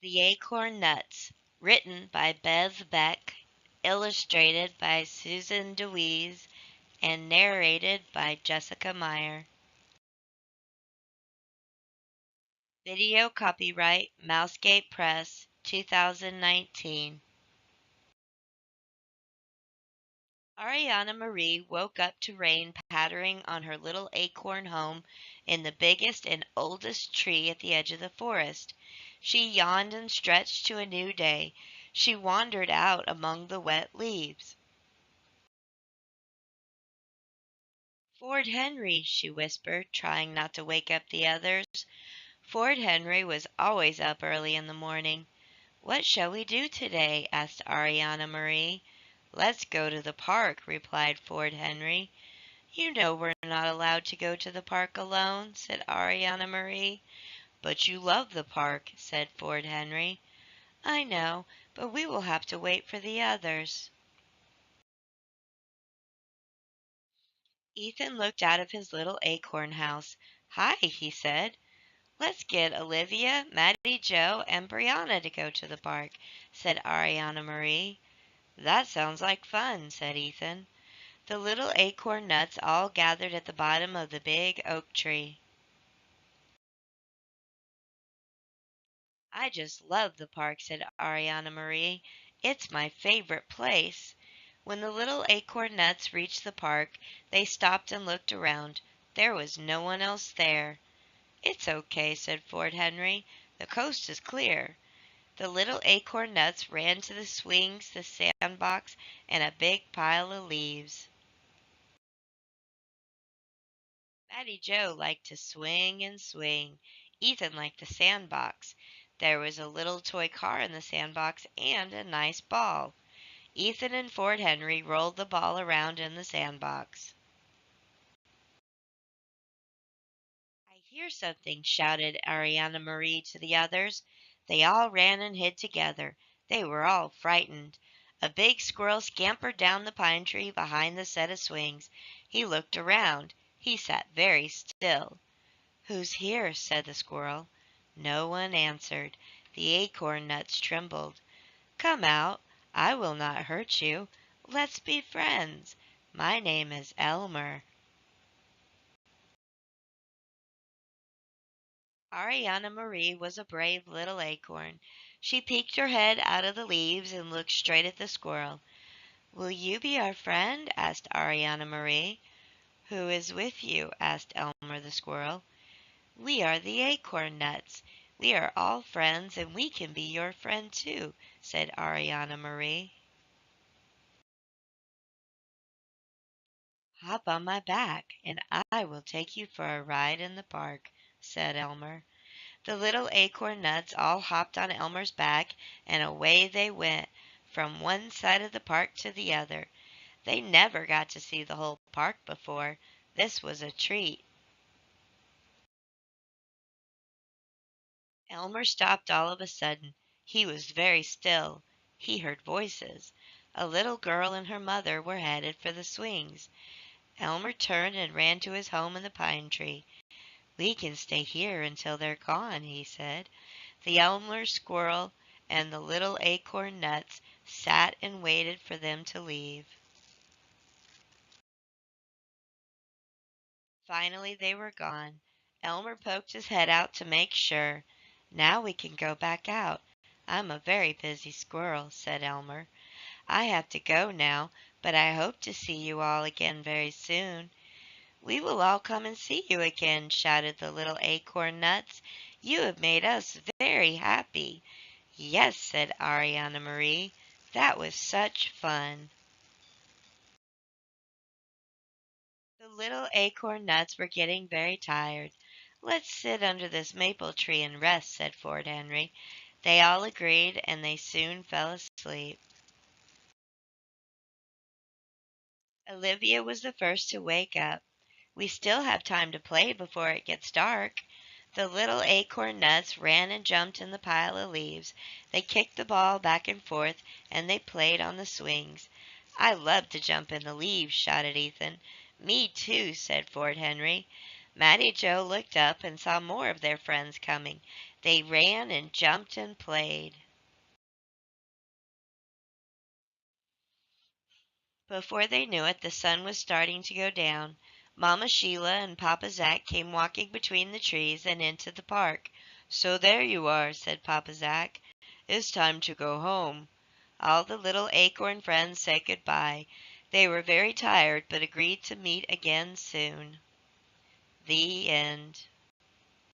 The Acorn Nuts, written by Bev Beck, illustrated by Susan DeWeese, and narrated by Jessica Meyer. Video copyright Mousegate Press, 2019. Ariana Marie woke up to rain pattering on her little acorn home in the biggest and oldest tree at the edge of the forest. She yawned and stretched to a new day. She wandered out among the wet leaves. Fort Henry, she whispered, trying not to wake up the others. Fort Henry was always up early in the morning. "What shall we do today?" asked Ariana Marie. "Let's go to the park," replied Fort Henry. "You know we're not allowed to go to the park alone," said Ariana Marie. "But you love the park," said Fort Henry. "I know, but we will have to wait for the others." Ethan looked out of his little acorn house. "Hi," he said. "Let's get Olivia, Maddie Joe, and Brianna to go to the park," said Ariana Marie. "That sounds like fun," said Ethan. The little acorn nuts all gathered at the bottom of the big oak tree. "I just love the park," said Ariana Marie. "It's my favorite place." When the little acorn nuts reached the park, they stopped and looked around. There was no one else there. "It's okay," said Fort Henry. "The coast is clear." The little acorn nuts ran to the swings, the sandbox, and a big pile of leaves. Matty Joe liked to swing and swing. Ethan liked the sandbox. There was a little toy car in the sandbox and a nice ball. Ethan and Fort Henry rolled the ball around in the sandbox. "I hear something," shouted Ariana Marie to the others. They all ran and hid together. They were all frightened. A big squirrel scampered down the pine tree behind the set of swings. He looked around. He sat very still. "Who's here?" said the squirrel. No one answered. The acorn nuts trembled. "Come out. I will not hurt you. Let's be friends. My name is Elmer." Ariana Marie was a brave little acorn. She peeked her head out of the leaves and looked straight at the squirrel. "Will you be our friend?" asked Ariana Marie. "Who is with you?" asked Elmer the squirrel. "We are the acorn nuts. We are all friends and we can be your friend too," said Ariana Marie. "Hop on my back and I will take you for a ride in the park," said Elmer. The little acorn nuts all hopped on Elmer's back and away they went, from one side of the park to the other. They never got to see the whole park before. This was a treat. Elmer stopped all of a sudden. He was very still. He heard voices. A little girl and her mother were headed for the swings. Elmer turned and ran to his home in the pine tree. "We can stay here until they're gone," he said. The Elmer squirrel and the little acorn nuts sat and waited for them to leave. Finally they were gone. Elmer poked his head out to make sure. "Now we can go back out. I'm a very busy squirrel," said Elmer. "I have to go now, but I hope to see you all again very soon." "We will all come and see you again," shouted the little acorn nuts. "You have made us very happy." "Yes," said Ariana Marie. "That was such fun." The little acorn nuts were getting very tired. "Let's sit under this maple tree and rest," said Fort Henry. They all agreed, and they soon fell asleep. Olivia was the first to wake up. "We still have time to play before it gets dark." The little acorn nuts ran and jumped in the pile of leaves. They kicked the ball back and forth, and they played on the swings. "I love to jump in the leaves," shouted Ethan. "Me too," said Fort Henry. Mattie Joe looked up and saw more of their friends coming. They ran and jumped and played. Before they knew it, the sun was starting to go down. Mama Sheila and Papa Zack came walking between the trees and into the park. "So there you are," said Papa Zack. "It's time to go home." All the little Acorn friends said good-bye. They were very tired, but agreed to meet again soon. The end.